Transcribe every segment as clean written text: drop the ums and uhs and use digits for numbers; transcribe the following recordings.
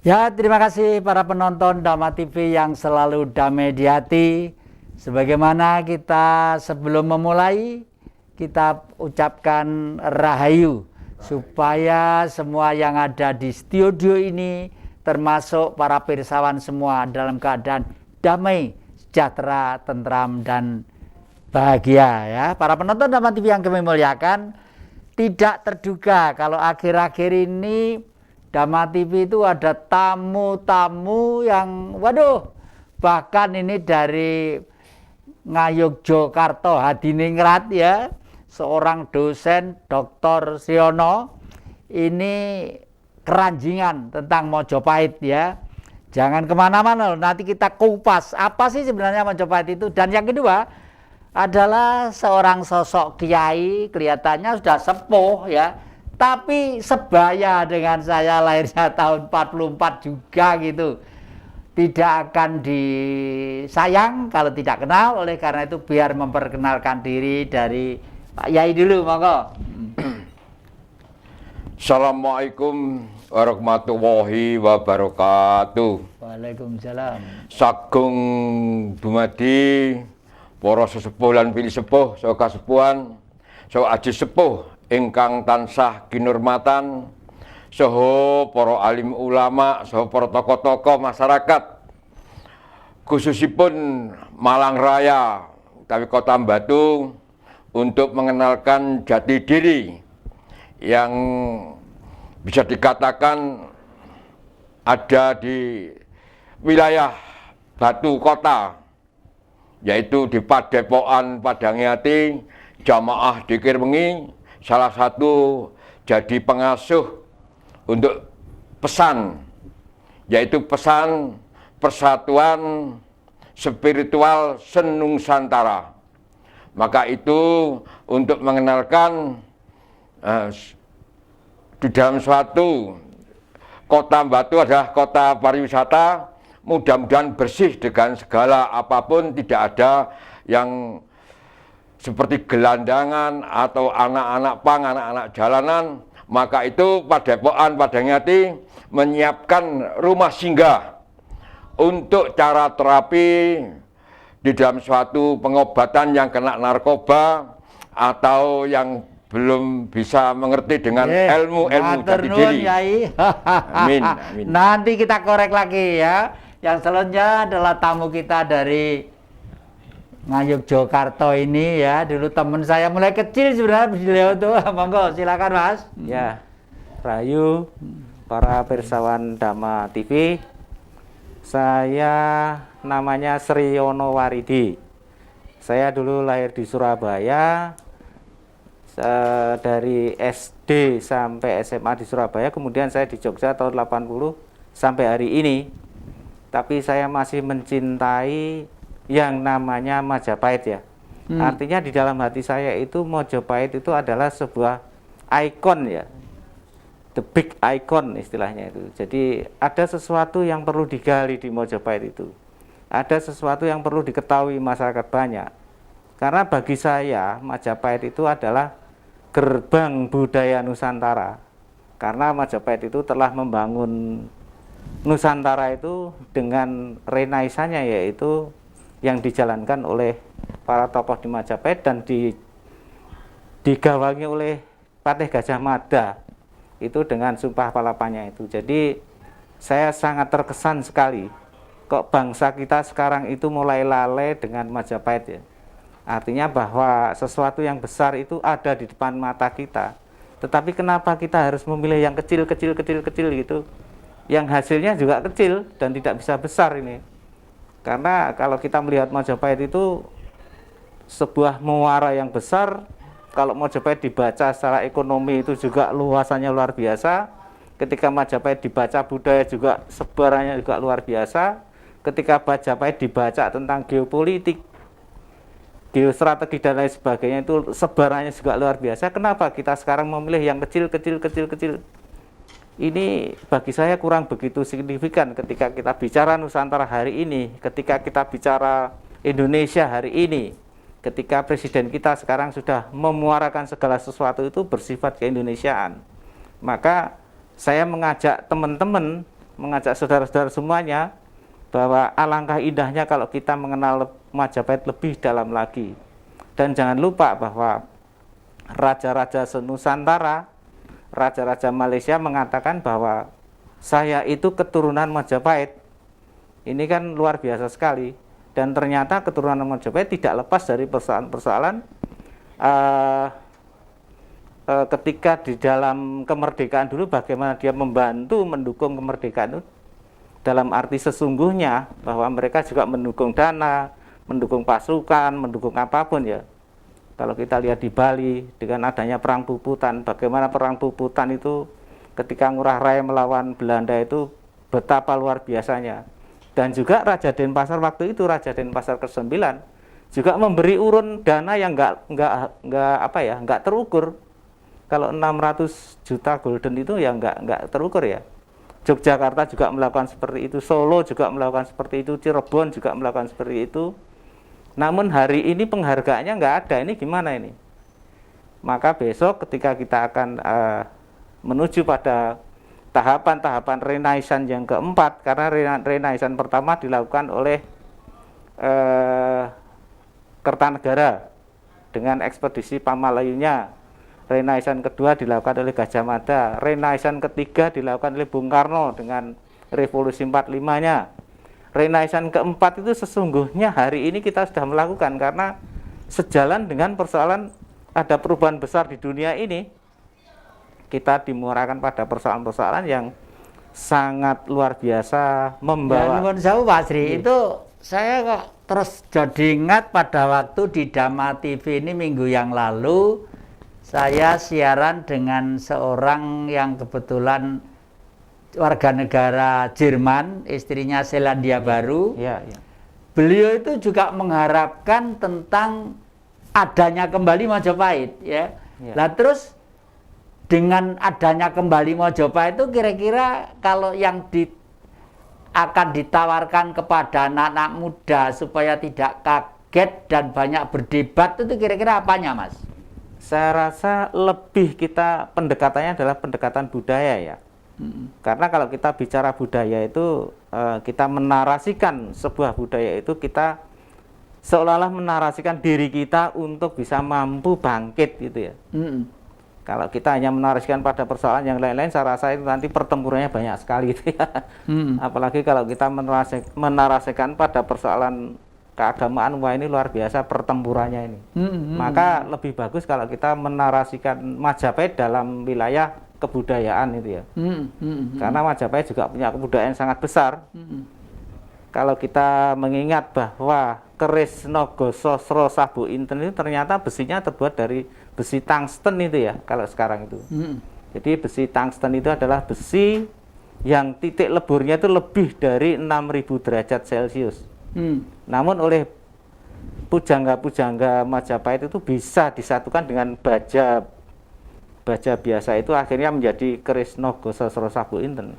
Ya, terima kasih para penonton Dhamma TV yang selalu damai di hati. Sebagaimana kita sebelum memulai, kita ucapkan rahayu supaya semua yang ada di studio ini, termasuk para pirsawan semua, dalam keadaan damai, sejahtera, tentram, dan bahagia. Ya, para penonton Dhamma TV yang kami muliakan, tidak terduga kalau akhir-akhir ini Dhamma TV itu ada tamu-tamu yang bahkan ini dari Ngayogyakarta Hadiningrat ya, seorang dosen Dr. Siono ini keranjingan tentang Mojopahit ya. Jangan kemana-mana, nanti kita kupas apa sih sebenarnya Mojopahit itu. Dan yang kedua adalah seorang sosok kiai, kelihatannya sudah sepuh ya, tapi sebaya dengan saya, lahirnya tahun 44 juga gitu. Tidak akan disayang kalau tidak kenal. Oleh karena itu biar memperkenalkan diri dari Pak Yai dulu, monggo. Assalamualaikum warahmatullahi wabarakatuh. Waalaikumsalam. Sagung dumadi para sesepuh lan pilih sepuh saha kasepuhan saha aji sepuh ingkang tansah kinurmatan, saha para alim ulama, saha para tokoh-tokoh masyarakat, khususipun Malang Raya utawi Kota Batu, untuk mengenalkan jati diri yang bisa dikatakan ada di wilayah Batu Kota, yaitu di Padepokan Padangyati Jamaah Dzikir Wengi, salah satu jadi pengasuh untuk pesan, yaitu pesan persatuan spiritual senusantara. Maka itu untuk mengenalkan di dalam suatu Kota Batu adalah kota pariwisata, mudah-mudahan bersih dengan segala apapun, tidak ada yang seperti gelandangan atau anak-anak pang, anak-anak jalanan. Maka itu Padepokan Padangyati menyiapkan rumah singgah untuk cara terapi di dalam suatu pengobatan yang kena narkoba atau yang belum bisa mengerti dengan ilmu-ilmu jati diri. Amin, amin. Nanti kita korek lagi ya. Yang selanjutnya adalah tamu kita dari Ngayogyakarta ini ya. Dulu teman saya mulai kecil sebenarnya beliau tuh. Monggo silakan Mas. Ya, Rahayu para pirsawan Dhamma TV. Saya namanya Sriyono Waridi. Saya dulu lahir di Surabaya. Dari SD sampai SMA di Surabaya, kemudian saya di Jogja tahun 80 sampai hari ini. Tapi saya masih mencintai yang namanya Majapahit ya. Artinya di dalam hati saya itu Mojopahit itu adalah sebuah ikon ya, the big icon istilahnya itu. Jadi ada sesuatu yang perlu digali di Mojopahit itu, ada sesuatu yang perlu diketahui masyarakat banyak. Karena bagi saya Majapahit itu adalah gerbang budaya Nusantara. Karena Majapahit itu telah membangun Nusantara itu dengan renaisanya, yaitu yang dijalankan oleh para tokoh di Majapahit dan digawangi oleh Patih Gajah Mada itu dengan Sumpah Palapanya itu. Jadi saya sangat terkesan sekali kok bangsa kita sekarang itu mulai lalai dengan Majapahit ya. Artinya bahwa sesuatu yang besar itu ada di depan mata kita. Tetapi kenapa kita harus memilih yang kecil gitu, yang hasilnya juga kecil dan tidak bisa besar ini. Karena kalau kita melihat Majapahit itu sebuah muara yang besar. Kalau Majapahit dibaca secara ekonomi itu juga luasannya luar biasa. Ketika Majapahit dibaca budaya juga sebarannya juga luar biasa. Ketika Majapahit dibaca tentang geopolitik, geostrategi dan lain sebagainya itu sebarannya juga luar biasa. Kenapa kita sekarang memilih yang kecil? Ini bagi saya kurang begitu signifikan ketika kita bicara Nusantara hari ini, ketika kita bicara Indonesia hari ini, ketika presiden kita sekarang sudah memuarakan segala sesuatu itu bersifat keindonesiaan. Maka saya mengajak teman-teman mengajak saudara-saudara semuanya bahwa alangkah indahnya kalau kita mengenal Majapahit lebih dalam lagi. Dan jangan lupa bahwa raja-raja senusantara, raja-raja Malaysia mengatakan bahwa saya itu keturunan Majapahit. Ini kan luar biasa sekali. Dan ternyata keturunan Majapahit tidak lepas dari persoalan-persoalan ketika di dalam kemerdekaan dulu bagaimana dia membantu mendukung kemerdekaan itu, dalam arti sesungguhnya bahwa mereka juga mendukung dana, mendukung pasukan, mendukung apapun ya. Kalau kita lihat di Bali dengan adanya perang Puputan, bagaimana perang Puputan itu ketika Ngurah Rai melawan Belanda itu betapa luar biasanya. Dan juga Raja Denpasar waktu itu, Raja Denpasar ke-9 juga memberi urun dana yang enggak terukur. Kalau 600 juta golden itu ya enggak terukur ya. Yogyakarta juga melakukan seperti itu, Solo juga melakukan seperti itu, Cirebon juga melakukan seperti itu. Namun hari ini penghargaannya nggak ada, ini gimana ini? Maka besok ketika kita akan menuju pada tahapan-tahapan Renaissance yang keempat, karena Renaissance pertama dilakukan oleh Kertanegara dengan ekspedisi Pamalayunya, Renaissance kedua dilakukan oleh Gajah Mada, Renaissance ketiga dilakukan oleh Bung Karno dengan Revolusi 45-nya. Renaissance keempat itu sesungguhnya hari ini kita sudah melakukan, karena sejalan dengan persoalan ada perubahan besar di dunia ini, kita dimuarakan pada persoalan-persoalan yang sangat luar biasa membawa. Ya, jauh Pak Sri, itu saya kok terus jadi ingat pada waktu di Dhamma TV ini minggu yang lalu, saya siaran dengan seorang yang kebetulan warga negara Jerman, istrinya Selandia Baru. Ya. Beliau itu juga mengharapkan tentang adanya kembali Majapahit, ya. Nah terus dengan adanya kembali Majapahit itu kira-kira kalau yang akan ditawarkan kepada anak-anak muda supaya tidak kaget dan banyak berdebat itu kira-kira apanya, Mas? Saya rasa lebih kita pendekatannya adalah pendekatan budaya ya. Karena kalau kita bicara budaya itu kita menarasikan sebuah budaya itu, kita seolah-olah menarasikan diri kita untuk bisa mampu bangkit gitu ya. Kalau kita hanya menarasikan pada persoalan yang lain-lain, saya rasa itu nanti pertempurannya banyak sekali gitu ya. Apalagi kalau kita menarasikan pada persoalan keagamaan, wah ini luar biasa pertempurannya ini. Maka lebih bagus kalau kita menarasikan Majapahit dalam wilayah kebudayaan itu ya. Karena Majapahit juga punya kebudayaan sangat besar. Kalau kita mengingat bahwa keris Nogo Sosro Sabu Inten itu ternyata besinya terbuat dari besi tungsten itu ya, kalau sekarang itu. Jadi besi tungsten itu adalah besi yang titik leburnya itu lebih dari 6000 derajat Celcius. Namun oleh pujangga-pujangga Majapahit itu bisa disatukan dengan baja biasa itu, akhirnya menjadi keris Nogo Sosro Sabu Inten.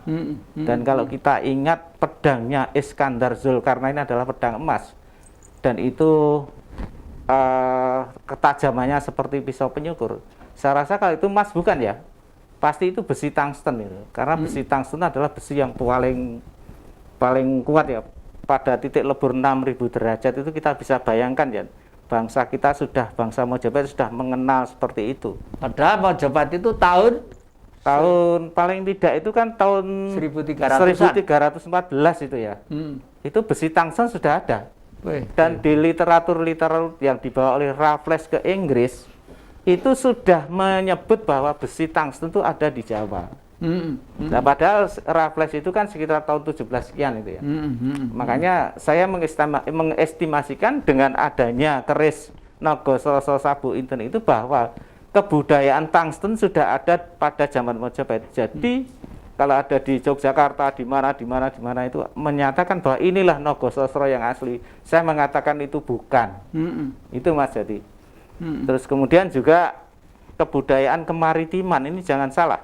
Dan kalau kita ingat pedangnya Iskandar Zulkarnain adalah pedang emas, dan itu ketajamannya seperti pisau penyukur. Saya rasa kalau itu emas bukan ya, pasti itu besi tungsten itu, karena besi tungsten adalah besi yang paling kuat ya. Pada titik lebur 6000 derajat itu kita bisa bayangkan ya, bangsa Majapahit sudah mengenal seperti itu. Padahal Majapahit itu tahun paling tidak itu kan tahun 1314 itu ya. Itu besi tungsten sudah ada. Dan di literatur yang dibawa oleh Raffles ke Inggris itu sudah menyebut bahwa besi tungsten itu ada di Jawa. Nah, padahal Raffles itu kan sekitar tahun 17 sekian itu ya. Makanya saya mengestimasikan dengan adanya keris Nogo Sosro Sabu Inten itu bahwa kebudayaan tungsten sudah ada pada zaman Majapahit. Jadi kalau ada di Yogyakarta, di mana itu menyatakan bahwa inilah Nogo Sosro yang asli, saya mengatakan itu bukan. Itu Mas. Jadi terus kemudian juga kebudayaan kemaritiman ini jangan salah.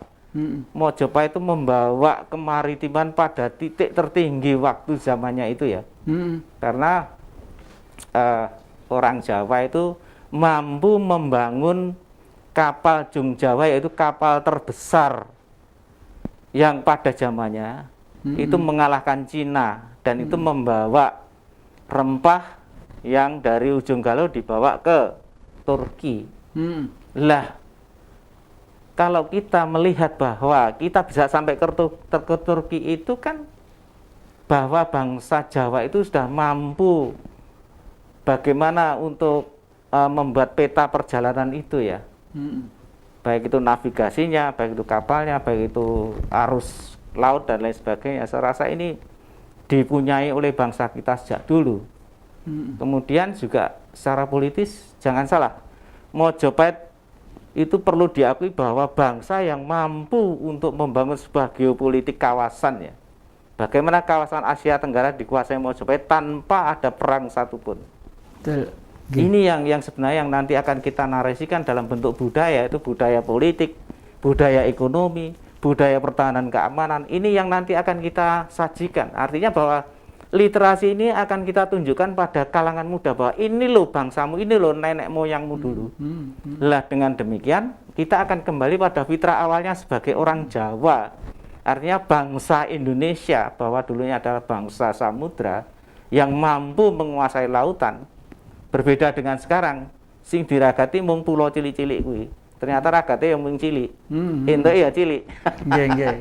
Majapahit itu membawa kemaritiman pada titik tertinggi waktu zamannya itu ya. Karena orang Jawa itu mampu membangun kapal Jung Jawa, yaitu kapal terbesar yang pada zamannya itu mengalahkan Cina dan itu membawa rempah yang dari ujung galuh dibawa ke Turki. Lah, kalau kita melihat bahwa kita bisa sampai ke Turki itu kan bahwa bangsa Jawa itu sudah mampu bagaimana untuk membuat peta perjalanan itu ya. Baik itu navigasinya, baik itu kapalnya, baik itu arus laut dan lain sebagainya. Saya rasa ini dipunyai oleh bangsa kita sejak dulu. Kemudian juga secara politis, jangan salah, Mojopahit itu perlu diakui bahwa bangsa yang mampu untuk membangun sebuah geopolitik kawasan ya. Bagaimana kawasan Asia Tenggara dikuasai Mojopahit tanpa ada perang satupun. Ini yang sebenarnya yang nanti akan kita narasikan dalam bentuk budaya, itu budaya politik, budaya ekonomi, budaya pertahanan keamanan. Ini yang nanti akan kita sajikan. Artinya bahwa literasi ini akan kita tunjukkan pada kalangan muda bahwa ini loh bangsamu, ini loh nenek moyangmu dulu. Lah dengan demikian kita akan kembali pada fitrah awalnya sebagai orang Jawa. Artinya bangsa Indonesia, bahwa dulunya adalah bangsa samudra yang mampu menguasai lautan. Berbeda dengan sekarang, sing diragati mung pulau cilik-cilik kuwi. Ternyata ragatnya yang mung cilik. Entuk ya cilik.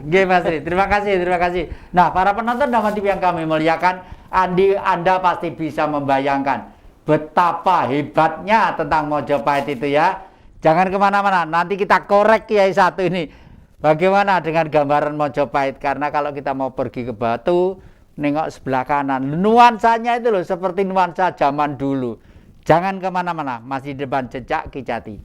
Nggih Mas Tri, terima kasih. Nah, para penonton Dhamma TV yang kami muliakan, Anda pasti bisa membayangkan betapa hebatnya tentang Mojopahit itu ya. Jangan kemana-mana, nanti kita korek Kiai satu ini. Bagaimana dengan gambaran Mojopahit? Karena kalau kita mau pergi ke Batu, nengok sebelah kanan, nuansanya itu loh seperti nuansa zaman dulu. Jangan kemana-mana, masih di depan Jejak Kijati.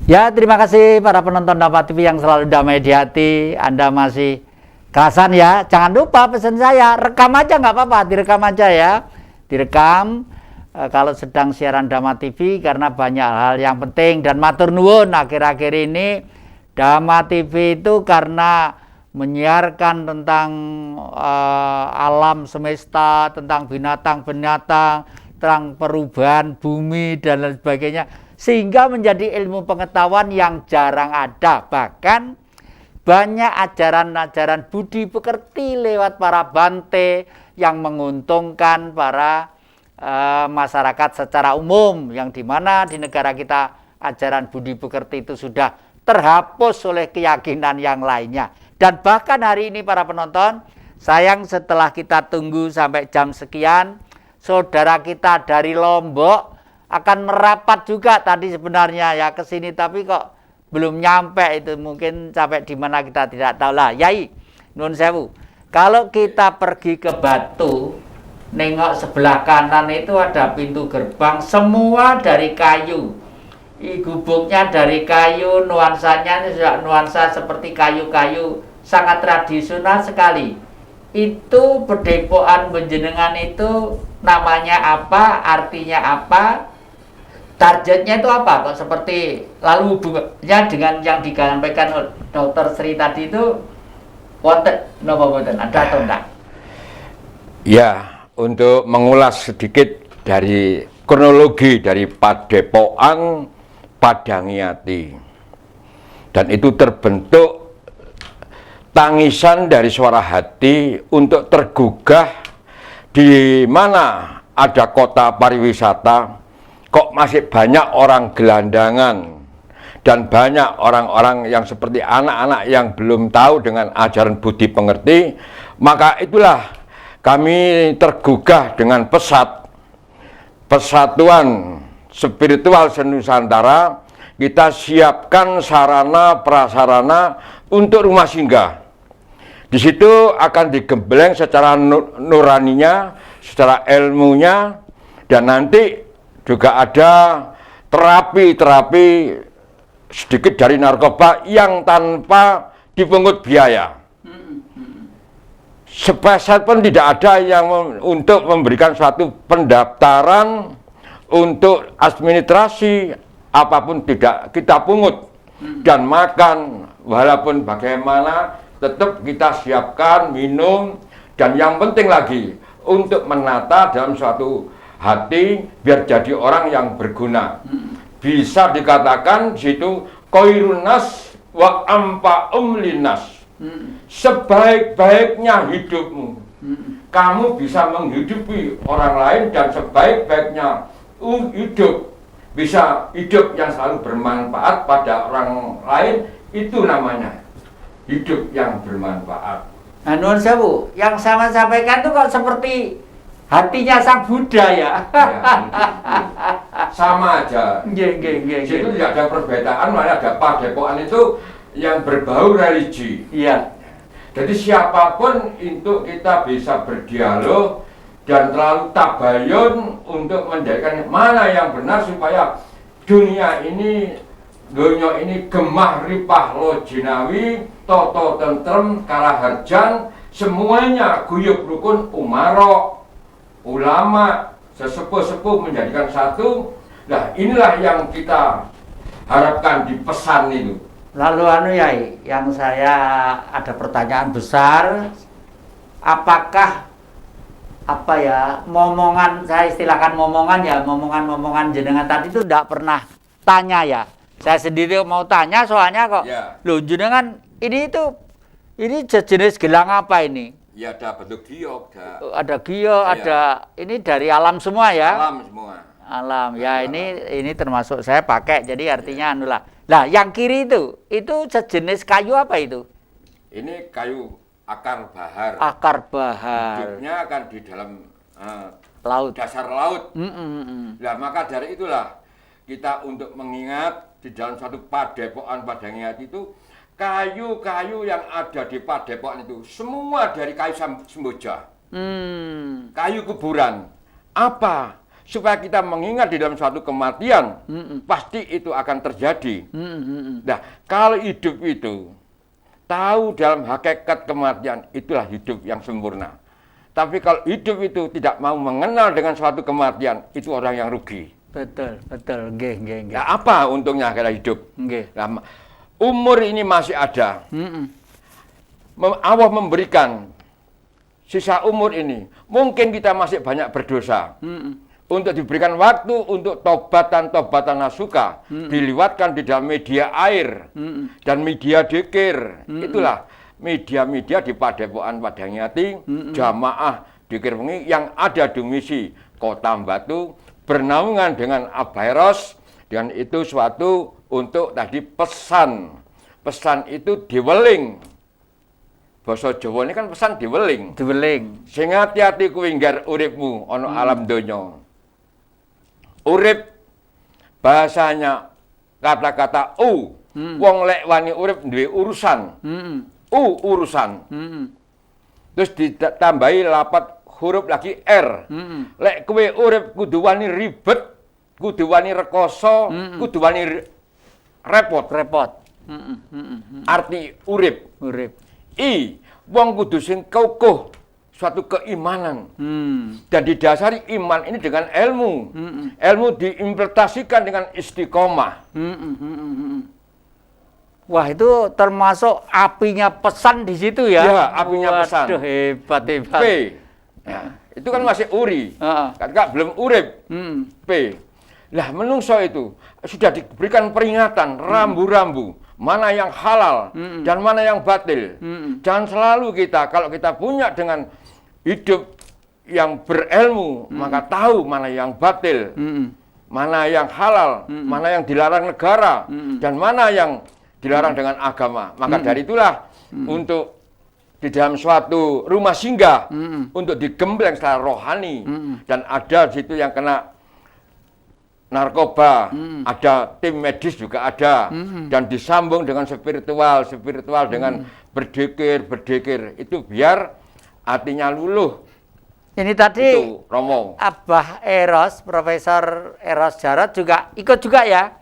Ya, terima kasih para penonton Dhamma TV yang selalu damai di hati. Anda masih kerasan ya. Jangan lupa pesan saya, rekam aja nggak apa-apa, direkam aja ya. Direkam. Kalau sedang siaran Dhamma TV, karena banyak hal yang penting. Dan matur nuwun, akhir-akhir ini Dhamma TV itu karena menyiarkan tentang alam semesta, tentang binatang-binatang, tentang perubahan bumi dan lain sebagainya, sehingga menjadi ilmu pengetahuan yang jarang ada. Bahkan banyak ajaran-ajaran budi pekerti lewat para bante yang menguntungkan para masyarakat secara umum, yang dimana di negara kita ajaran budi pekerti itu sudah terhapus oleh keyakinan yang lainnya. Dan bahkan hari ini para penonton, sayang setelah kita tunggu sampai jam sekian, saudara kita dari Lombok akan merapat juga tadi sebenarnya ya ke sini, tapi kok belum nyampe, itu mungkin sampai di mana kita tidak tahu lah. Yai, nun sewu, kalau kita pergi ke Batu, nengok sebelah kanan itu ada pintu gerbang, semua dari kayu. Gubuknya dari kayu, nuansanya ini sudah nuansa seperti kayu-kayu, sangat tradisional sekali. Itu pedepokan Benjenengan itu namanya apa, artinya apa, targetnya itu apa? Kok seperti, lalu hubungannya dengan yang disampaikan oleh Dr. Sri tadi itu, wonten napa boten, ada atau enggak? Ya, untuk mengulas sedikit dari kronologi dari Padepokan Padangyati, dan itu terbentuk tangisan dari suara hati untuk tergugah di mana ada kota pariwisata kok masih banyak orang gelandangan dan banyak orang-orang yang seperti anak-anak yang belum tahu dengan ajaran budi pengerti. Maka itulah kami tergugah dengan persatuan spiritual senusantara. Kita siapkan sarana prasarana untuk rumah singgah. Di situ akan digembleng secara nuraninya, secara ilmunya, dan nanti juga ada terapi-terapi sedikit dari narkoba yang tanpa dipungut biaya. Sepeser pun tidak ada yang untuk memberikan suatu pendaftaran untuk administrasi, apapun tidak kita pungut. Dan makan, walaupun bagaimana, tetap kita siapkan minum. Dan yang penting lagi, untuk menata dalam suatu hati biar jadi orang yang berguna. Bisa dikatakan di situ khairun nas wa anfa'um linnas. Sebaik-baiknya hidupmu, kamu bisa menghidupi orang lain, dan sebaik-baiknya hidup, bisa hidup yang selalu bermanfaat pada orang lain, itu namanya hidup yang bermanfaat. Nah, nuwun sewu, yang sama sampaikan itu kok seperti hatinya sang Buddha ya. Sama aja. Nggih. Itu tidak ada perbedaan, malah ada padepokan itu yang berbau religi. Iya. Jadi siapapun untuk kita bisa berdialog dan terlalu tabayun untuk menjadikan mana yang benar supaya dunia ini gemah ripah lo jinawi, toto tentrem kalaharjan, semuanya guyub rukun umaro, ulama, sesepuh-sepuh menjadikan satu. Nah, inilah yang kita harapkan di pesan itu. Lalu Yai, yang saya ada pertanyaan besar, apakah momongan, saya istilahkan momongan jenengan tadi itu tidak pernah tanya ya. Saya sendiri mau tanya soalnya kok, loh jenengan ini jenis gelang apa ini? Ya ada bentuk giok, ada giok, ada ini dari alam semua ya? Alam semua. Alam ya, ini termasuk saya pakai, jadi artinya anulah. Nah, yang kiri itu sejenis kayu apa itu? Ini kayu akar bahar. Akar bahar. Hidupnya akan di dalam laut. Dasar laut. Nah, maka dari itulah kita untuk mengingat di dalam satu padepokan Padangyati itu, kayu-kayu yang ada di padepokan itu semua dari kayu semboja. Kayu kuburan. Apa? Supaya kita mengingat di dalam suatu kematian, pasti itu akan terjadi. Nah, kalau hidup itu tahu dalam hakikat kematian, itulah hidup yang sempurna. Tapi kalau hidup itu tidak mau mengenal dengan suatu kematian, itu orang yang rugi. Betul. Nggih. Nah, apa untungnya kita hidup? Nggih. Nah, umur ini masih ada. Allah memberikan sisa umur ini. Mungkin kita masih banyak berdosa. Untuk diberikan waktu untuk tobatan nasuka, diliwatkan di dalam media air dan media dzikir. Itulah media-media di Padepokan Padangyati, jamaah dzikir wengi yang ada di misi Kota Batu, bernaungan dengan Abhairos, dan itu suatu untuk tadi pesan. Pesan itu diweling. Basa Jawa ini kan pesan diweling. Sing hati-hati kuwi nggar uripmu ana alam donya. Urip bahasanya kata-kata wong lek wani urip duwe urusan. Urusan. Terus ditambahi lapat huruf lagi R. Lek kowe urip kudu wani ribet, kudu wani rekoso, kudu wani repot. Arti urip. I wong kudu sing kukuh, suatu keimanan. Dan didasari iman ini dengan ilmu. Ilmu diimplementasikan dengan istiqomah. Wah, itu termasuk apinya pesan di situ ya? Ya, apinya pesan. Waduh, hebat. P. Ya, itu kan masih uri. Kan belum urip. P. Lah, menungso itu sudah diberikan peringatan rambu-rambu. Mana yang halal dan mana yang batil. Jangan selalu kita, kalau kita punya dengan hidup yang berilmu, maka tahu mana yang batil, mana yang halal, mana yang dilarang negara, dan mana yang dilarang dengan agama. Maka dari itulah untuk di dalam suatu rumah singgah, untuk digembleng secara rohani, dan ada di situ yang kena narkoba, ada tim medis juga ada, dan disambung dengan spiritual dengan berdikir, itu biar artinya luluh. Ini tadi itu Romo. Abah Eros, Profesor Eros Jarot juga ikut juga ya.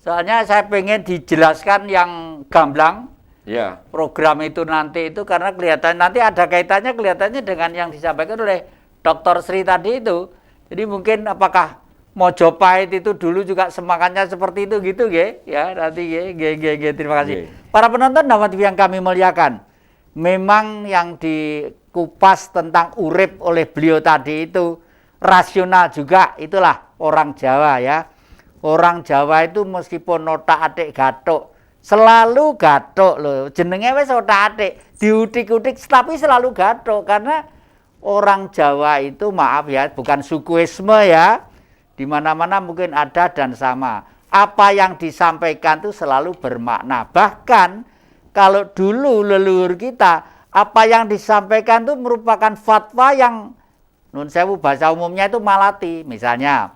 Soalnya saya pengen dijelaskan yang gamblang. Ya. Program itu nanti itu karena kelihatan nanti ada kaitannya kelihatannya dengan yang disampaikan oleh Dr. Sri tadi itu. Jadi mungkin apakah Mojopahit itu dulu juga semangatnya seperti itu gitu ya nanti terima kasih. Para penonton Dhamma TV yang kami muliakan. Memang yang dikupas tentang urip oleh beliau tadi itu rasional juga. Itulah orang Jawa ya. Orang Jawa itu meskipun otak-atik gathuk, selalu gathuk loh. Jenenge wis otak-atik, diutik-utik tapi selalu gathuk karena orang Jawa itu maaf ya, bukan sukuisme ya. Di mana-mana mungkin ada dan sama. Apa yang disampaikan itu selalu bermakna. Bahkan kalau dulu leluhur kita, apa yang disampaikan itu merupakan fatwa yang nun sewu bahasa umumnya itu malati. Misalnya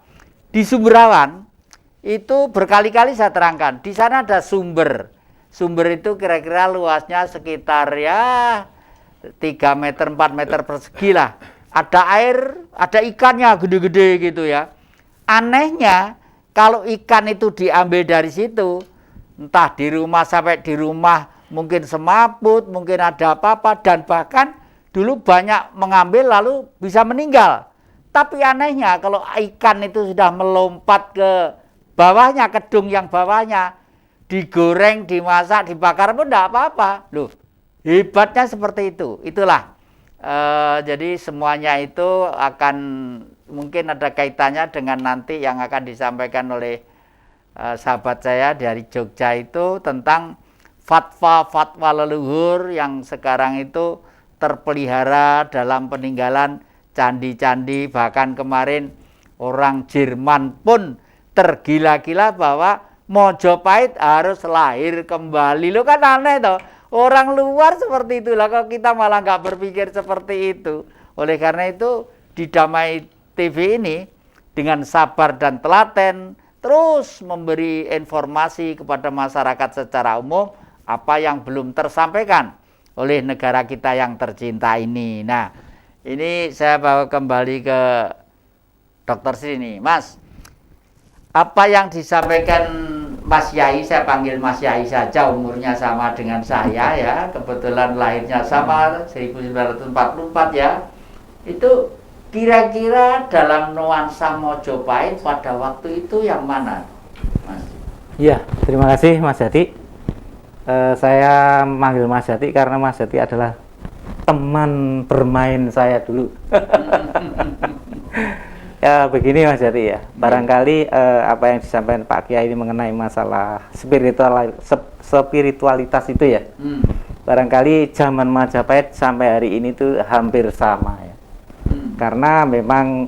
di Sumberawan itu berkali-kali saya terangkan, di sana ada sumber. Sumber itu kira-kira luasnya sekitar ya 3 meter, 4 meter persegi lah. Ada air, ada ikannya gede-gede gitu ya. Anehnya kalau ikan itu diambil dari situ, entah di rumah sampai di rumah mungkin semaput, mungkin ada apa-apa, dan bahkan dulu banyak mengambil lalu bisa meninggal. Tapi anehnya kalau ikan itu sudah melompat ke bawahnya, kedung yang bawahnya, digoreng, dimasak, dibakar pun tidak apa-apa. Loh, hebatnya seperti itu. Itulah. Jadi semuanya itu akan mungkin ada kaitannya dengan nanti yang akan disampaikan oleh sahabat saya dari Jogja itu tentang fatwa-fatwa leluhur yang sekarang itu terpelihara dalam peninggalan candi-candi. Bahkan kemarin orang Jerman pun tergila-gila bahwa Mojopahit harus lahir kembali. Lo kan aneh toh. Orang luar seperti itulah, kok kita malah nggak berpikir seperti itu. Oleh karena itu di Damai TV ini dengan sabar dan telaten terus memberi informasi kepada masyarakat secara umum apa yang belum tersampaikan oleh negara kita yang tercinta ini. Nah, ini saya bawa kembali ke Dokter Sri nih, Mas. Apa yang disampaikan Mas Yai, saya panggil Mas Yai saja, umurnya sama dengan saya ya, kebetulan lahirnya sama 1944 ya. Itu kira-kira dalam nuansa Mojopahit pada waktu itu yang mana, Mas? Iya, terima kasih Mas Jati. Saya manggil Mas Jati karena Mas Jati adalah teman bermain saya dulu. Ya begini Mas Jati ya, barangkali apa yang disampaikan Pak Kiai ini mengenai masalah spiritualitas itu ya, barangkali zaman Majapahit sampai hari ini tuh hampir sama ya, karena memang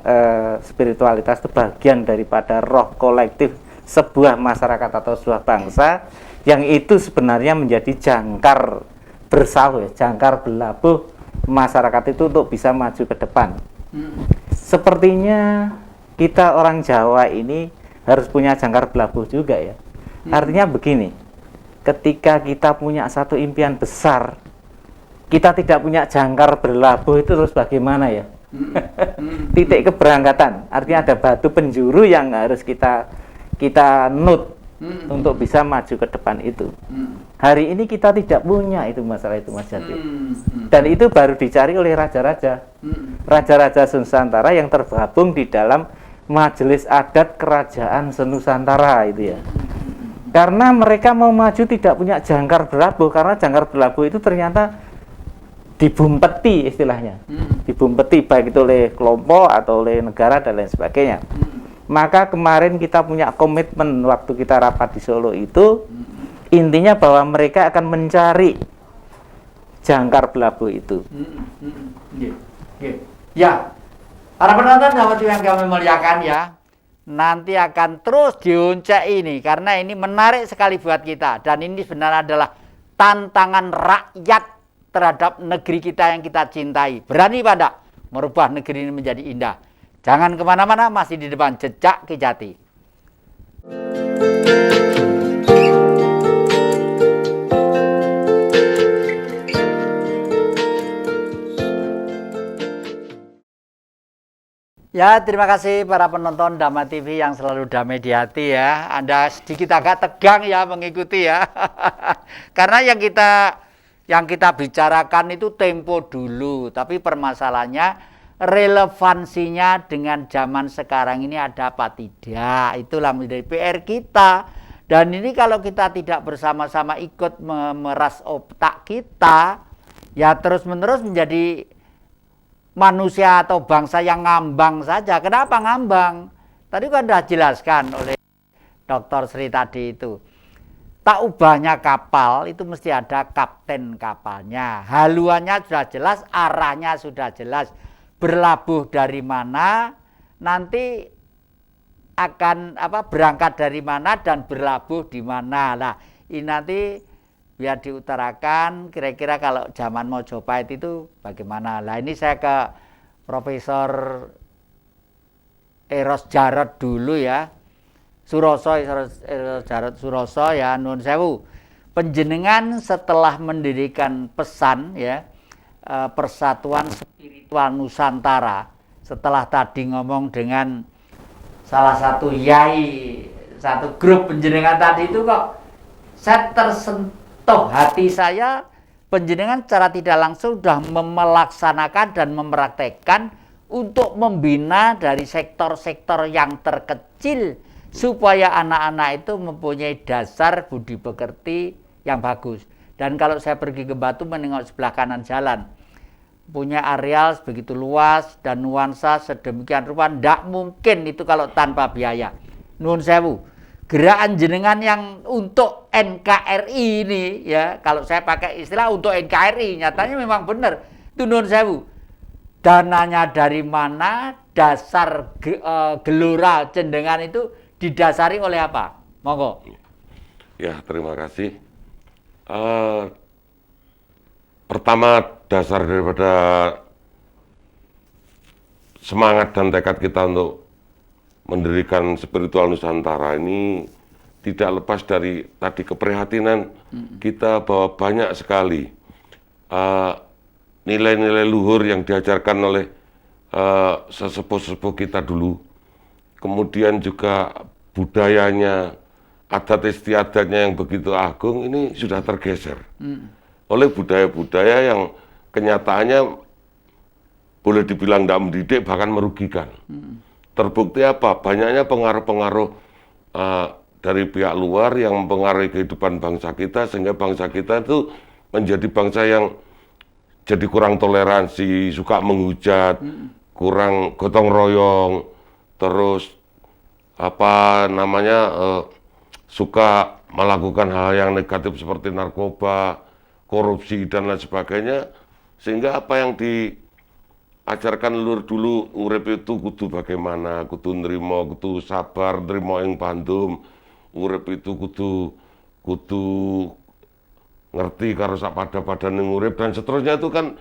spiritualitas itu bagian daripada roh kolektif sebuah masyarakat atau sebuah bangsa yang itu sebenarnya menjadi jangkar bersahu ya, jangkar belabuh masyarakat itu untuk bisa maju ke depan. Sepertinya kita orang Jawa ini harus punya jangkar belabuh juga ya. Artinya begini, ketika kita punya satu impian besar, kita tidak punya jangkar berlabuh itu terus bagaimana ya? Titik keberangkatan, artinya ada batu penjuru yang harus kita note untuk bisa maju ke depan itu. Hari ini kita tidak punya itu masalah itu Mas Jati. Dan itu baru dicari oleh raja-raja. Raja-raja Nusantara yang tergabung di dalam Majelis Adat Kerajaan Senusantara itu ya. Karena mereka mau maju tidak punya jangkar belabuh, karena jangkar belabuh itu ternyata dibumpeti istilahnya. Dibumpeti baik itu oleh kelompok atau oleh negara dan lain sebagainya. Maka kemarin kita punya komitmen waktu kita rapat di Solo itu, intinya bahwa mereka akan mencari jangkar belabuh itu. Ya, para penonton dapat yang kami muliakan ya, nanti akan terus diuncak ini karena ini menarik sekali buat kita, dan ini sebenarnya adalah tantangan rakyat terhadap negeri kita yang kita cintai. Berani pada merubah negeri ini menjadi indah. Jangan kemana-mana, masih di depan Jejak Ki Jati. Ya, terima kasih para penonton Damai TV yang selalu damai di hati ya. Anda sedikit agak tegang ya mengikuti ya. Karena yang kita bicarakan itu tempo dulu, tapi permasalahannya relevansinya dengan zaman sekarang ini ada apa tidak. Itulah menjadi PR kita. Dan ini kalau kita tidak bersama-sama ikut memeras otak kita, ya terus-menerus menjadi manusia atau bangsa yang ngambang saja. Kenapa ngambang? Tadi kan sudah jelaskan oleh Dr. Sri tadi itu. Tak ubahnya kapal itu mesti ada kapten kapalnya. Haluannya sudah jelas, arahnya sudah jelas. Berlabuh dari mana, nanti akan berangkat dari mana dan berlabuh di mana. Nah, ini nanti biar diutarakan kira-kira kalau zaman Mojopahit itu bagaimana. Nah, ini saya ke Profesor Eros Jarot dulu ya. Suroso Jarot Suroso ya, nuwun sewu. Panjenengan setelah mendirikan pesan ya, Persatuan Spiritual Nusantara, setelah tadi ngomong dengan salah satu yai, satu grup panjenengan tadi itu, kok saya tersentuh hati saya, panjenengan secara tidak langsung sudah melaksanakan dan mempraktekkan untuk membina dari sektor-sektor yang terkecil supaya anak-anak itu mempunyai dasar budi pekerti yang bagus. Dan kalau saya pergi ke Batu menengok sebelah kanan jalan, punya areal begitu luas dan nuansa sedemikian rupa, tidak mungkin itu kalau tanpa biaya. Nuwun sewu, gerakan jenengan yang untuk NKRI ini ya, kalau saya pakai istilah untuk NKRI, nyatanya memang benar. Itu nuwun sewu. Dananya dari mana, dasar gelora cendengan itu didasari oleh apa? Monggo. Ya, terima kasih. Pertama, dasar daripada semangat dan tekad kita untuk mendirikan Spiritual Nusantara ini tidak lepas dari tadi keprihatinan kita bahwa banyak sekali nilai-nilai luhur yang diajarkan oleh sesepuh-sesepuh kita dulu. Kemudian juga budayanya, adat istiadatnya yang begitu agung ini sudah tergeser oleh budaya-budaya yang kenyataannya boleh dibilang tidak mendidik, bahkan merugikan. Terbukti apa? Banyaknya pengaruh-pengaruh dari pihak luar yang mempengaruhi kehidupan bangsa kita, sehingga bangsa kita itu menjadi bangsa yang jadi kurang toleransi, suka menghujat, kurang gotong royong, terus suka melakukan hal yang negatif seperti narkoba, korupsi dan lain sebagainya, sehingga apa yang diajarkan leluhur dulu, urip itu kudu bagaimana, kudu nrimo, kudu sabar, nrimo ing pandum, urip itu kudu ngerti karo sak pada-padane urip dan seterusnya. Itu kan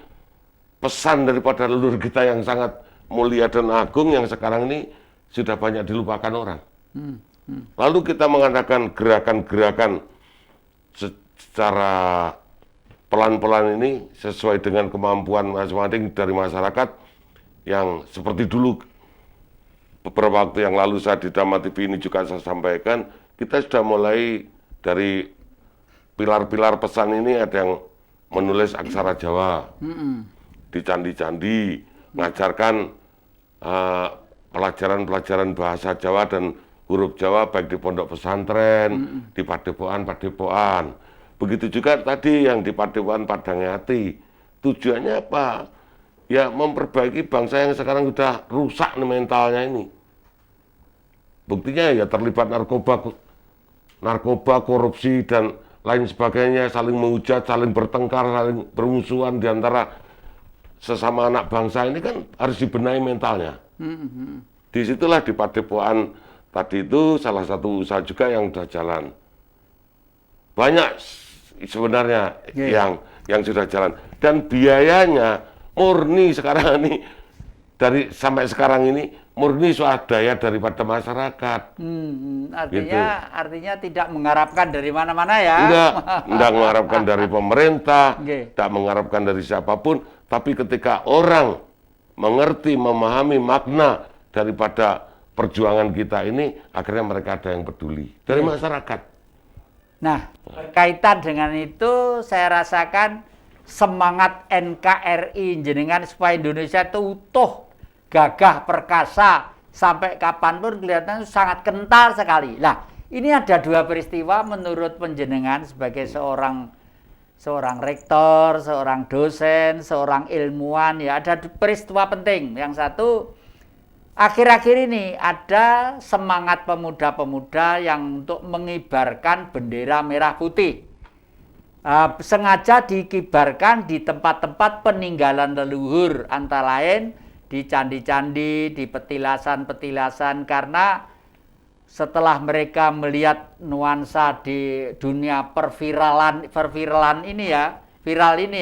pesan daripada leluhur kita yang sangat mulia dan agung yang sekarang ini sudah banyak dilupakan orang. Lalu kita mengadakan gerakan-gerakan secara pelan-pelan ini sesuai dengan kemampuan masing-masing dari masyarakat, yang seperti dulu beberapa waktu yang lalu saya di Dhamma TV ini juga saya sampaikan, kita sudah mulai dari pilar-pilar pesan ini, ada yang menulis aksara Jawa di candi-candi, mengajarkan pelajaran-pelajaran bahasa Jawa dan huruf Jawa baik di pondok pesantren, di padepokan. Begitu juga tadi yang di Padepokan Padangyati. Tujuannya apa? Ya memperbaiki bangsa yang sekarang sudah rusak nih mentalnya ini. Buktinya ya terlibat narkoba, korupsi dan lain sebagainya, saling menghujat, saling bertengkar, saling bermusuhan di antara sesama anak bangsa ini, kan harus dibenahi mentalnya. Disitulah di Padepokan tadi itu salah satu usaha juga yang sudah jalan. Banyak sebenarnya yang sudah jalan, dan biayanya murni sekarang ini sampai sekarang ini murni swadaya daripada masyarakat. Artinya tidak mengharapkan dari mana-mana ya. Enggak mengharapkan dari pemerintah, tidak mengharapkan dari siapapun, tapi ketika orang mengerti, memahami makna daripada perjuangan kita ini, akhirnya mereka ada yang peduli dari masyarakat. Nah, berkaitan dengan itu saya rasakan semangat NKRI jenengan supaya Indonesia itu utuh, gagah, perkasa, sampai kapanpun kelihatan sangat kental sekali. Nah, ini ada dua peristiwa menurut panjenengan sebagai seorang seorang rektor, seorang dosen, seorang ilmuwan, ya ada peristiwa penting. Yang satu, akhir-akhir ini ada semangat pemuda-pemuda yang untuk mengibarkan bendera merah putih. Sengaja dikibarkan di tempat-tempat peninggalan leluhur, antara lain di candi-candi, di petilasan-petilasan, karena setelah mereka melihat nuansa di dunia viral ini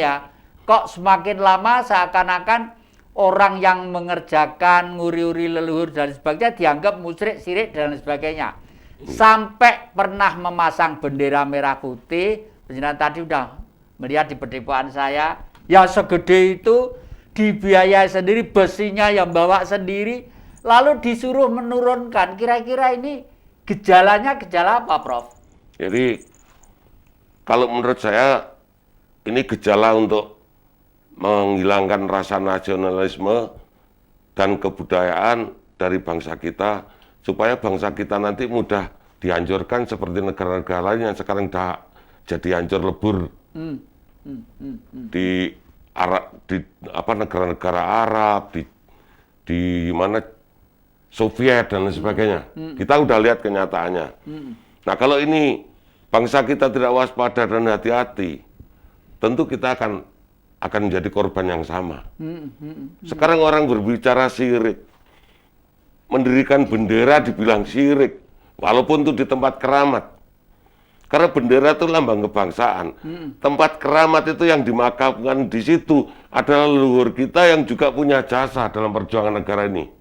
ya, kok semakin lama seakan-akan orang yang mengerjakan nguri-uri leluhur dan sebagainya dianggap musyrik, syirik dan sebagainya. Sampai pernah memasang bendera merah putih. Penjelasan tadi udah melihat di perdepoan saya, ya segede itu, dibiayai sendiri, besinya yang bawa sendiri, lalu disuruh menurunkan. Kira-kira ini gejalanya gejala apa, Prof? Jadi kalau menurut saya ini gejala untuk menghilangkan rasa nasionalisme dan kebudayaan dari bangsa kita, supaya bangsa kita nanti mudah dihancurkan seperti negara-negara lain yang sekarang jadi hancur lebur di negara-negara Arab, di mana Soviet dan lain sebagainya. Kita udah lihat kenyataannya. Nah, kalau ini bangsa kita tidak waspada dan hati-hati, tentu kita akan menjadi korban yang sama. Sekarang orang berbicara syirik, mendirikan bendera dibilang syirik, walaupun itu di tempat keramat. Karena bendera itu lambang kebangsaan. Tempat keramat itu yang dimakamkan di situ adalah leluhur kita yang juga punya jasa dalam perjuangan negara ini.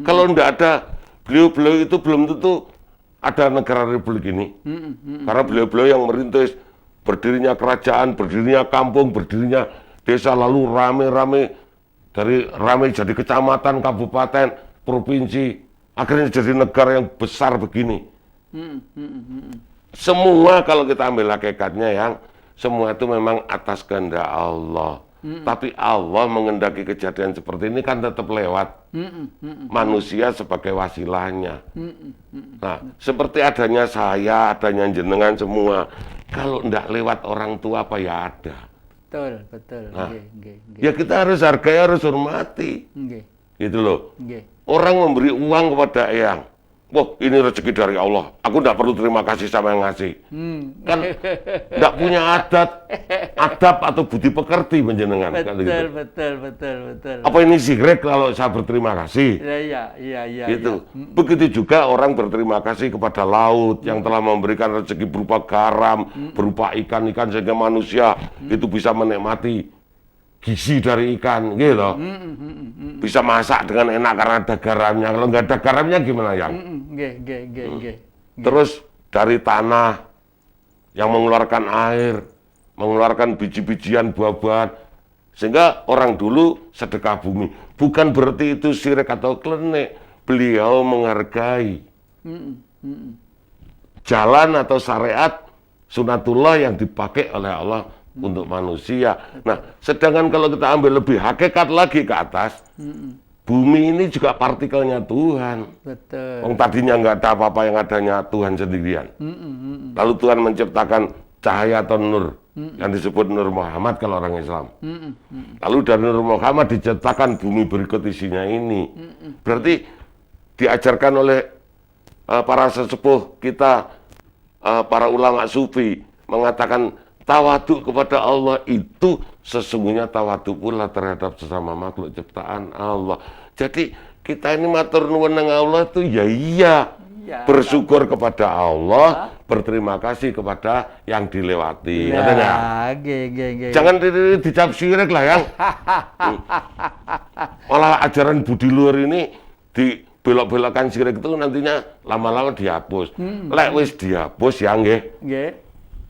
Kalau tidak ada beliau-beliau itu belum tentu ada negara Republik ini. Karena beliau-beliau yang merintis berdirinya kerajaan, berdirinya kampung, berdirinya desa, lalu rame-rame jadi kecamatan, kabupaten, provinsi, akhirnya jadi negara yang besar begini. Semua kalau kita ambil hakikatnya yang semua itu memang atas kehendak Allah. Tapi Allah mengendaki kejadian seperti ini kan tetap lewat manusia sebagai wasilahnya. Nah, seperti adanya saya, adanya jenengan semua, kalau tidak lewat orang tua apa ya ada. Betul. Nah, ya kita harus hargai, harus hormati. Gitu loh. Orang memberi uang kepada eyang. Wah, ini rezeki dari Allah. Aku tidak perlu terima kasih sama yang ngasih. Kan tidak punya adab atau budi pekerti menjenengan. Betul. Apa ini syirik kalau saya berterima kasih? Iya. Gitu. Begitu juga orang berterima kasih kepada laut yang telah memberikan rezeki berupa garam, berupa ikan-ikan sehingga manusia itu bisa menikmati gizi dari ikan, gitu. Bisa masak dengan enak karena ada garamnya. Kalau nggak ada garamnya gimana, Yang? Terus dari tanah yang mengeluarkan air, mengeluarkan biji-bijian, buah-buahan, sehingga orang dulu sedekah bumi. Bukan berarti itu syirik atau klenik. Beliau menghargai jalan atau syariat sunatullah yang dipakai oleh Allah untuk manusia. Nah, sedangkan kalau kita ambil lebih hakikat lagi ke atas, bumi ini juga partikelnya Tuhan. Betul. Wong tadinya nggak ada apa-apa, yang adanya Tuhan sendirian. Lalu Tuhan menciptakan cahaya atau nur, yang disebut Nur Muhammad kalau orang Islam. Lalu dari Nur Muhammad diciptakan bumi berikut isinya ini. Berarti diajarkan oleh para sesepuh kita, para ulama sufi, mengatakan tawaduk kepada Allah itu sesungguhnya tawaduk pula terhadap sesama makhluk ciptaan Allah. Jadi kita ini matur nuwun nang Allah itu iya, bersyukur kepada Allah, berterima kasih kepada yang dilewati. Katanya. Jangan dicap syirik lah, Yang. Malah ajaran budi luhur ini dibelok-belokkan syirik itu nantinya lama-lama dihapus. Lek wis dihapus ya nggih.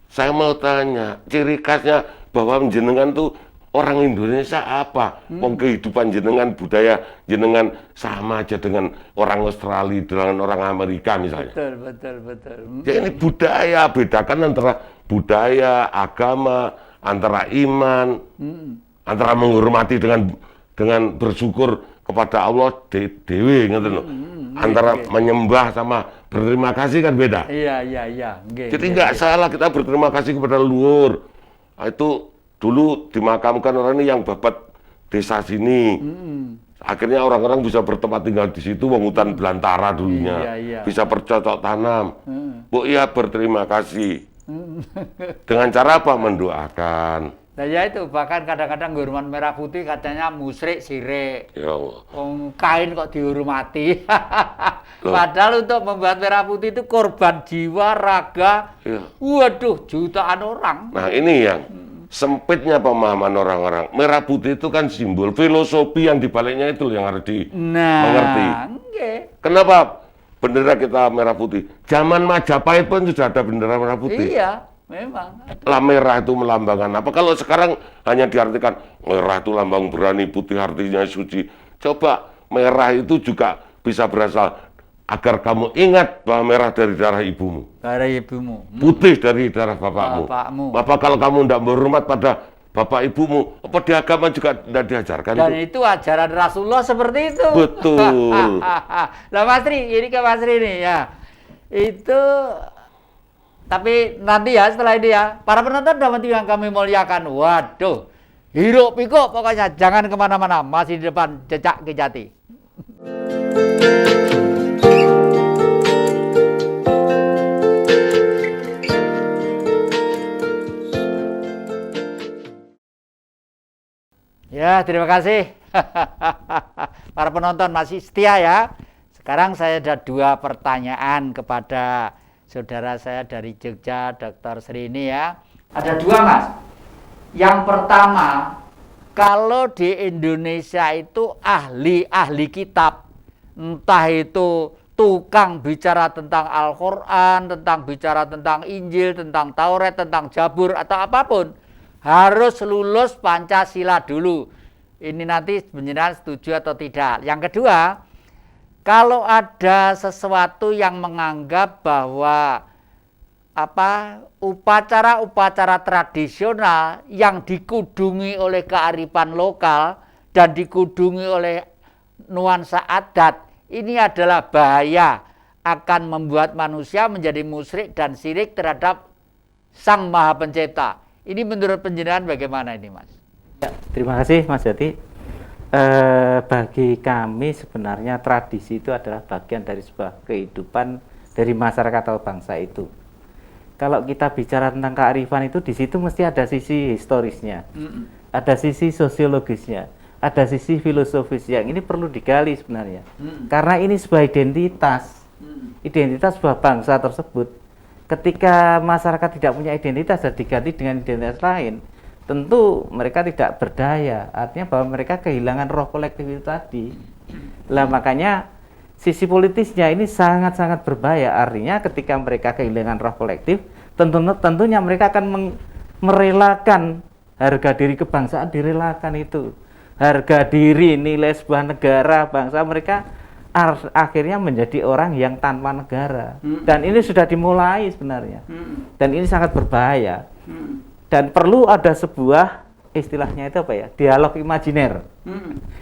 Saya mau tanya, ciri khasnya bahwa jenengan tuh orang Indonesia apa? Kehidupan jenengan, budaya jenengan sama aja dengan orang Australia, dengan orang Amerika misalnya. Betul. Ya ini budaya, bedakan antara budaya, agama, antara iman, antara menghormati dengan bersyukur kepada Allah dewi, ngerti loh. Antara menyembah sama berterima kasih kan beda. Iya. Jadi nggak salah kita berterima kasih kepada leluhur. itu dulu dimakamkan orang ini yang babat desa sini. Akhirnya orang-orang bisa bertempat tinggal di situ, wong hutan belantara dulunya. Iya. Bisa bercocok tanam. Bu Iya berterima kasih. Dengan cara apa? Mendoakan. Nah ya itu, bahkan kadang-kadang gurman merah putih katanya musyrik sirik. Ya Allah. Kain kok dihormati. Padahal untuk membuat merah putih itu korban jiwa, raga. Ya. Waduh, jutaan orang. Nah ini yang sempitnya pemahaman orang-orang. Merah putih itu kan simbol, filosofi yang dibaliknya itu yang harus dimengerti. Enggak. Kenapa bendera kita merah putih? Zaman Majapahit pun sudah ada bendera merah putih. Iya, memang. Lah merah itu melambangkan apa? Kalau sekarang hanya diartikan merah itu lambang berani, putih artinya suci. Coba merah itu juga bisa berasal agar kamu ingat bahwa merah dari darah ibumu. Dari ibumu. Putih dari darah bapakmu. Apa kalau kamu tidak berhormat pada bapak ibumu, apa di agama juga tidak diajarkan? Dan itu ajaran Rasulullah seperti itu. Betul. Lah Mas Tri, ini ke Mas Tri nih ya. Itu tapi nanti ya setelah ini ya, para penonton Dhamma TV yang kami muliakan. Waduh, hiruk pikuk pokoknya jangan kemana-mana, masih di depan Jejak Kejati. Ya, terima kasih. Para penonton masih setia ya. Sekarang saya ada 2 pertanyaan kepada saudara saya dari Jogja, Dr. Srini ya. Ada 2 Mas. Yang pertama, kalau di Indonesia itu ahli kitab, entah itu tukang bicara tentang Al-Quran, tentang bicara tentang Injil, tentang Taurat, tentang Jabur, atau apapun, harus lulus Pancasila dulu. Ini nanti sebenarnya setuju atau tidak. Yang kedua, kalau ada sesuatu yang menganggap bahwa upacara-upacara tradisional yang dikudungi oleh kearifan lokal dan dikudungi oleh nuansa adat, ini adalah bahaya, akan membuat manusia menjadi musyrik dan syirik terhadap Sang Maha Pencipta. Ini menurut penjelasan bagaimana ini, Mas? Ya, terima kasih Mas Jati. Bagi kami sebenarnya tradisi itu adalah bagian dari sebuah kehidupan dari masyarakat atau bangsa itu. Kalau kita bicara tentang kearifan itu, di situ mesti ada sisi historisnya, ada sisi sosiologisnya, ada sisi filosofis yang ini perlu digali sebenarnya. Karena ini sebuah identitas sebuah bangsa tersebut. Ketika masyarakat tidak punya identitas dan diganti dengan identitas lain, tentu mereka tidak berdaya. Artinya bahwa mereka kehilangan roh kolektif itu tadi. Lah makanya sisi politisnya ini sangat-sangat berbahaya. Artinya ketika mereka kehilangan roh kolektif, tentunya mereka akan merelakan harga diri kebangsaan, direlakan itu. Harga diri, nilai sebuah negara, bangsa mereka akhirnya menjadi orang yang tanpa negara. Dan ini sudah dimulai sebenarnya. Dan ini sangat berbahaya. Dan perlu ada sebuah istilahnya itu apa ya? Dialog imajiner.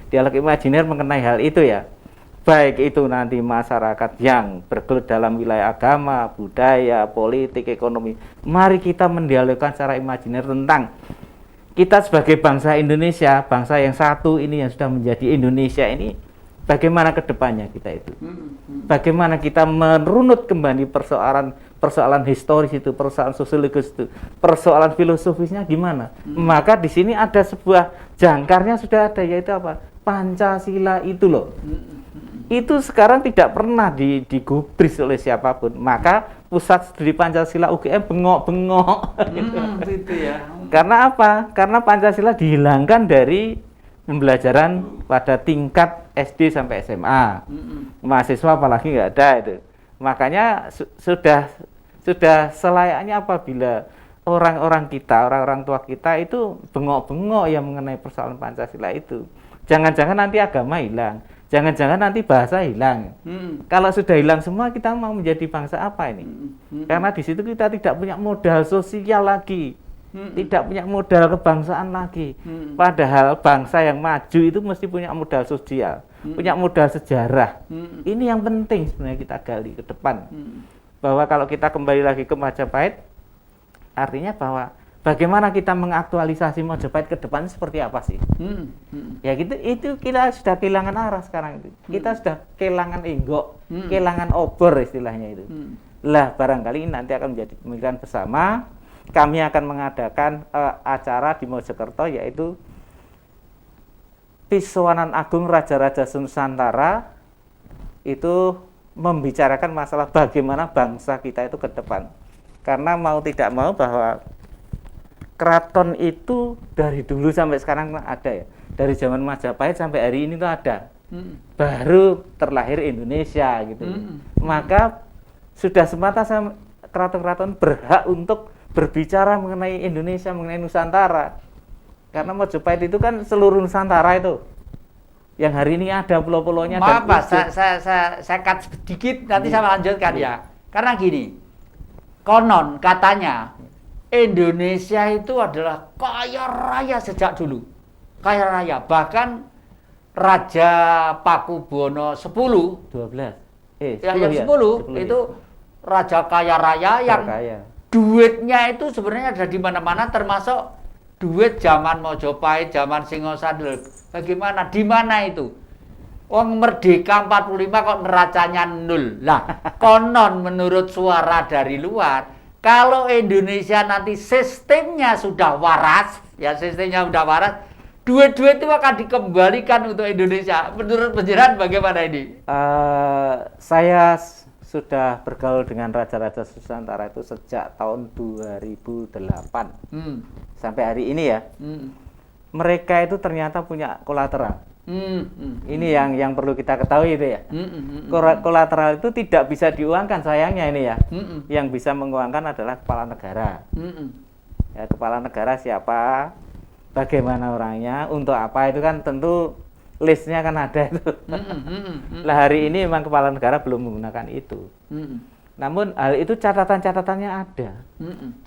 Dialog imajiner mengenai hal itu ya. Baik itu nanti masyarakat yang bergelut dalam wilayah agama, budaya, politik, ekonomi. Mari kita mendialogkan secara imajiner tentang kita sebagai bangsa Indonesia, bangsa yang satu ini yang sudah menjadi Indonesia ini, bagaimana ke depannya kita itu? Bagaimana kita merunut kembali persoalan historis itu, persoalan sosiologis itu, persoalan filosofisnya gimana? Maka di sini ada sebuah jangkarnya sudah ada, yaitu apa? Pancasila itu loh. Itu sekarang tidak pernah digubris oleh siapapun. Maka pusat studi Pancasila UGM bengok-bengok. Gitu ya. Karena apa? Karena Pancasila dihilangkan dari pembelajaran pada tingkat SD sampai SMA. Mahasiswa apalagi nggak ada itu. Makanya sudah selayaknya apabila orang-orang tua kita itu bengok-bengok yang mengenai persoalan Pancasila itu. Jangan-jangan nanti agama hilang, jangan-jangan nanti bahasa hilang. Kalau sudah hilang semua, kita mau menjadi bangsa apa ini? Karena di situ kita tidak punya modal sosial lagi. Tidak punya modal kebangsaan lagi. Padahal bangsa yang maju itu mesti punya modal sosial, punya modal sejarah. Ini yang penting sebenarnya kita gali ke depan. Bahwa kalau kita kembali lagi ke Majapahit, artinya bahwa bagaimana kita mengaktualisasi Mojopahit ke depan seperti apa sih? Ya gitu, itu kita sudah kehilangan arah sekarang itu. Kita sudah kehilangan enggok, kehilangan obor istilahnya itu. Lah barangkali nanti akan menjadi pemikiran bersama. Kami akan mengadakan acara di Mojokerto, yaitu Pisowanan Agung Raja-Raja Nusantara, itu membicarakan masalah bagaimana bangsa kita itu ke depan. Karena mau tidak mau bahwa keraton itu dari dulu sampai sekarang ada ya. Dari zaman Majapahit sampai hari ini tuh ada. Baru terlahir Indonesia gitu. Maka sudah semata keraton-keraton berhak untuk berbicara mengenai Indonesia, mengenai Nusantara. Karena Majapahit itu kan seluruh Nusantara itu. Yang hari ini ada pulau-pulaunya. Maaf Pak, saya cut sedikit, nanti saya lanjutkan ya. Karena gini, konon katanya Indonesia itu adalah kaya raya sejak dulu. Kaya raya, bahkan Raja Pakubuwono 10, 12. yang 10 itu raja kaya raya yang duitnya itu sebenarnya ada di mana-mana, termasuk duit zaman Mojopahit, zaman Singosari. Bagaimana? Di mana itu? Wong merdeka 45 kok neracanya 0. Lah, konon menurut suara dari luar, kalau Indonesia nanti sistemnya sudah waras, ya sistemnya sudah waras, duit-duit itu akan dikembalikan untuk Indonesia. Menurut penjelasan bagaimana ini? Saya sudah bergaul dengan Raja-Raja Nusantara itu sejak tahun 2008 sampai hari ini ya. Mereka itu ternyata punya kolateral. Ini yang perlu kita ketahui itu ya. Kolateral itu tidak bisa diuangkan sayangnya ini ya. Yang bisa menguangkan adalah kepala negara. Ya, kepala negara siapa, bagaimana orangnya, untuk apa itu kan tentu listnya kan ada itu. Lah hari ini memang kepala negara belum menggunakan itu. Namun hal itu catatan-catatannya ada.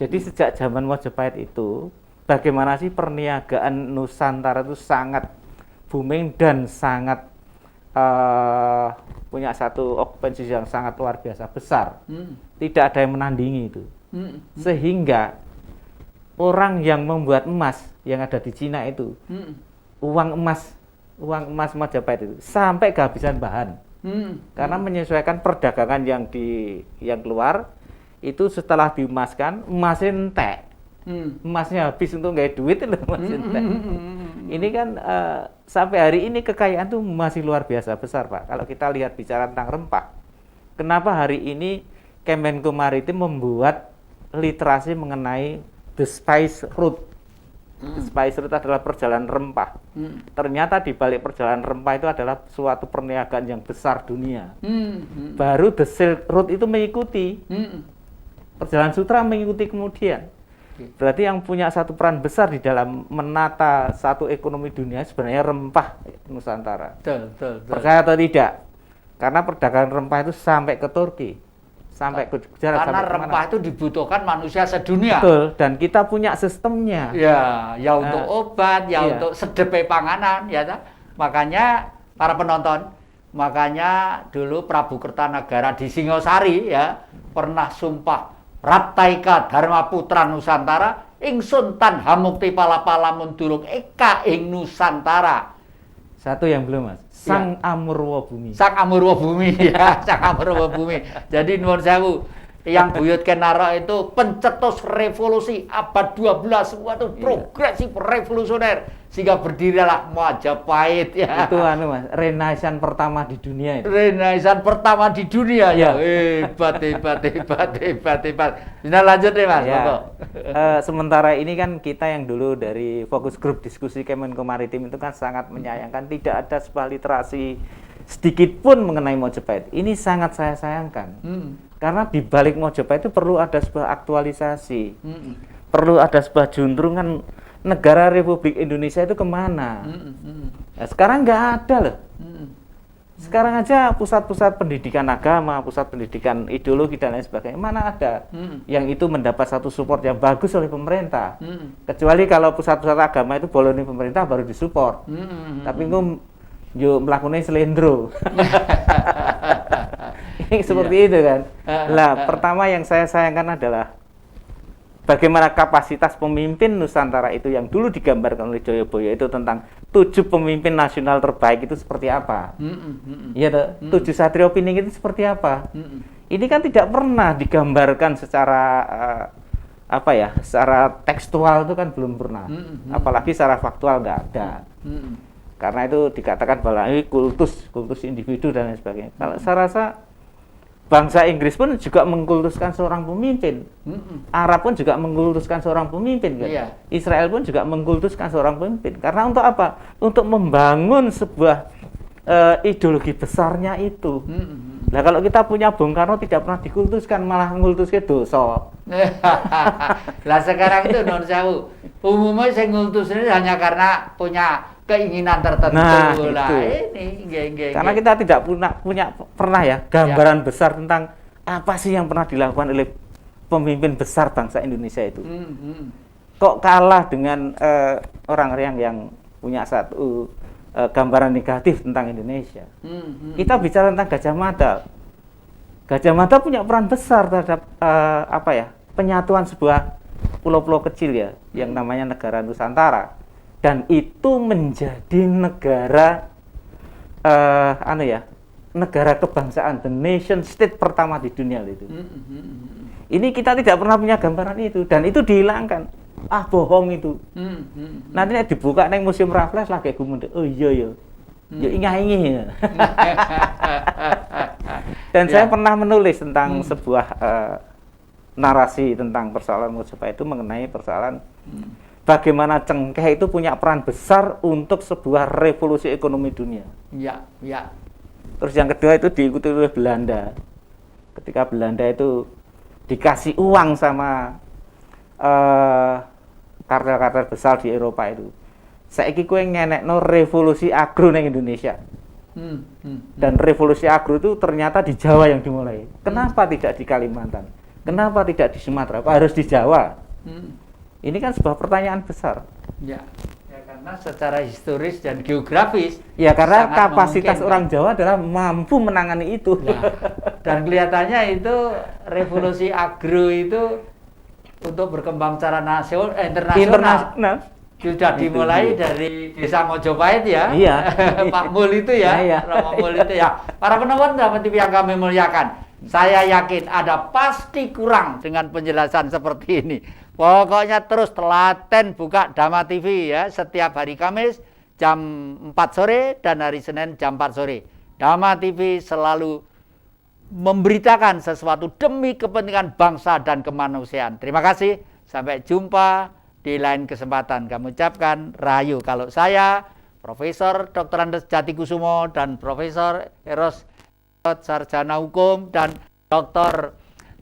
Jadi sejak zaman Majapahit itu, bagaimana sih perniagaan Nusantara itu sangat booming dan sangat punya satu okupansi yang sangat luar biasa besar. Tidak ada yang menandingi itu. Sehingga orang yang membuat emas yang ada di Cina itu, uang emas Majapahit itu sampai kehabisan bahan. Karena menyesuaikan perdagangan yang keluar itu, setelah diemaskan emasnya entek. Emasnya habis untuk nggak duit itu emasnya entek. Ini kan sampai hari ini kekayaan tuh masih luar biasa besar Pak. Kalau kita lihat bicara tentang rempah, kenapa hari ini Kemenko Maritim membuat literasi mengenai the spice route. Spice route adalah perjalanan rempah. Ternyata di balik perjalanan rempah itu adalah suatu perniagaan yang besar dunia. Baru the Silk Route itu mengikuti. Perjalanan sutra mengikuti kemudian. Berarti yang punya satu peran besar di dalam menata satu ekonomi dunia sebenarnya rempah Nusantara. Betul. Percaya atau tidak? Karena perdagangan rempah itu sampai ke Turki. Sampai ke Gujarat, karena sampai rempah itu dibutuhkan manusia sedunia. Betul, dan kita punya sistemnya. Ya untuk obat, untuk sedepe panganan, ya tak? Makanya para penonton, makanya dulu Prabu Kertanegara di Singosari ya pernah sumpah Raptaika Dharma Putra Nusantara ingsun tan hamukti pala-pala mundurung eka ing Nusantara. Satu yang belum Mas. Sang Amurwa Bumi. Sang Amurwa Bumi ya, Sang Amurwa Bumi. Jadi nuwun sewu, yang Buyut Kenaro itu pencetus revolusi abad 12, semua itu progresif revolusioner sehingga berdirilah Majapahit ya. Itu Mas, renaissance pertama di dunia itu. Renaissance pertama di dunia ya. Hebat. Nah, lanjut deh Mas. Ya. Sementara ini kan kita yang dulu dari fokus grup diskusi Kemenko Maritim itu kan sangat menyayangkan tidak ada sebuah literasi sedikit pun mengenai Majapahit. Ini sangat saya sayangkan. Karena di balik Majapahit itu perlu ada sebuah aktualisasi. Perlu ada sebuah juntrungan negara Republik Indonesia itu kemana. Nah, sekarang nggak ada loh. Sekarang aja pusat-pusat pendidikan agama, pusat pendidikan ideologi dan lain sebagainya, mana ada yang itu mendapat satu support yang bagus oleh pemerintah. Kecuali kalau pusat-pusat agama itu boleh pemerintah baru disupport. Tapi yo melakukannya selendro. Seperti itu kan. Lah, pertama yang saya sayangkan adalah bagaimana kapasitas pemimpin Nusantara itu yang dulu digambarkan oleh Joyoboyo itu tentang 7 pemimpin nasional terbaik itu seperti apa. Iya, 7 Satrio Pining itu seperti apa. Ini kan tidak pernah digambarkan secara secara tekstual itu kan belum pernah. Apalagi secara faktual nggak ada. Karena itu dikatakan bahwa ini kultus individu dan lain sebagainya. Kalau saya rasa bangsa Inggris pun juga mengkultuskan seorang pemimpin. Arab pun juga mengkultuskan seorang pemimpin kan. Iya. Israel pun juga mengkultuskan seorang pemimpin. Karena untuk apa? Untuk membangun sebuah ideologi besarnya itu. Nah, kalau kita punya Bung Karno tidak pernah dikultuskan, malah ngultuskan dosa. Lah sekarang itu non sewu. Umumnya saya ngultus ini hanya karena punya keinginan tertentu. Nah, lah itu. Ini Karena kita tidak punya pernah ya gambaran besar tentang apa sih yang pernah dilakukan oleh pemimpin besar bangsa Indonesia itu. Kok kalah dengan orang-orang yang punya satu gambaran negatif tentang Indonesia. Kita bicara tentang Gajah Mada. Gajah Mada punya peran besar terhadap penyatuan sebuah pulau-pulau kecil ya, yang namanya negara Nusantara. Dan itu menjadi negara negara kebangsaan, the nation state pertama di dunia itu. Ini kita tidak pernah punya gambaran itu, dan itu dihilangkan. Bohong itu. Nanti dibuka neng Museum Raffles lah kayak gumun. Oh iya ya. Ya ingah-ingih. Dan saya pernah menulis tentang sebuah narasi tentang persoalan Mojopahit itu mengenai persoalan bagaimana cengkeh itu punya peran besar untuk sebuah revolusi ekonomi dunia. Ya. Terus yang kedua itu diikuti oleh Belanda. Ketika Belanda itu dikasih uang sama kartel-kartel besar di Eropa itu. Saiki kowe ngenekno revolusi agro ning Indonesia. Dan revolusi agro itu ternyata di Jawa yang dimulai. Kenapa tidak di Kalimantan? Kenapa tidak di Sumatera? Apa harus di Jawa? Ini kan sebuah pertanyaan besar. Ya, karena secara historis dan geografis. Ya, karena sangat kapasitas memungkinkan. orang Jawa adalah mampu menangani itu. Nah, dan kelihatannya itu revolusi agro itu untuk berkembang secara internasional sudah dimulai dari Desa Mojopahit ya. Iya. Pak Mul itu ya. Iya. Romo Mul itu ya. Para penonton Drama TV yang kami muliakan, saya yakin ada pasti kurang dengan penjelasan seperti ini. Pokoknya terus telaten buka Drama TV ya, setiap hari Kamis jam 4 sore dan hari Senin jam 4 sore. Drama TV selalu memberitakan sesuatu demi kepentingan bangsa dan kemanusiaan. Terima kasih, sampai jumpa di lain kesempatan. Kami ucapkan rahayu. Kalau saya, Profesor Dr. Andes Jatikusumo dan Profesor Eros Sarjana Hukum dan Dr.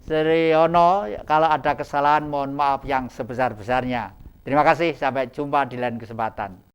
Sriono, kalau ada kesalahan mohon maaf yang sebesar-besarnya. Terima kasih, sampai jumpa di lain kesempatan.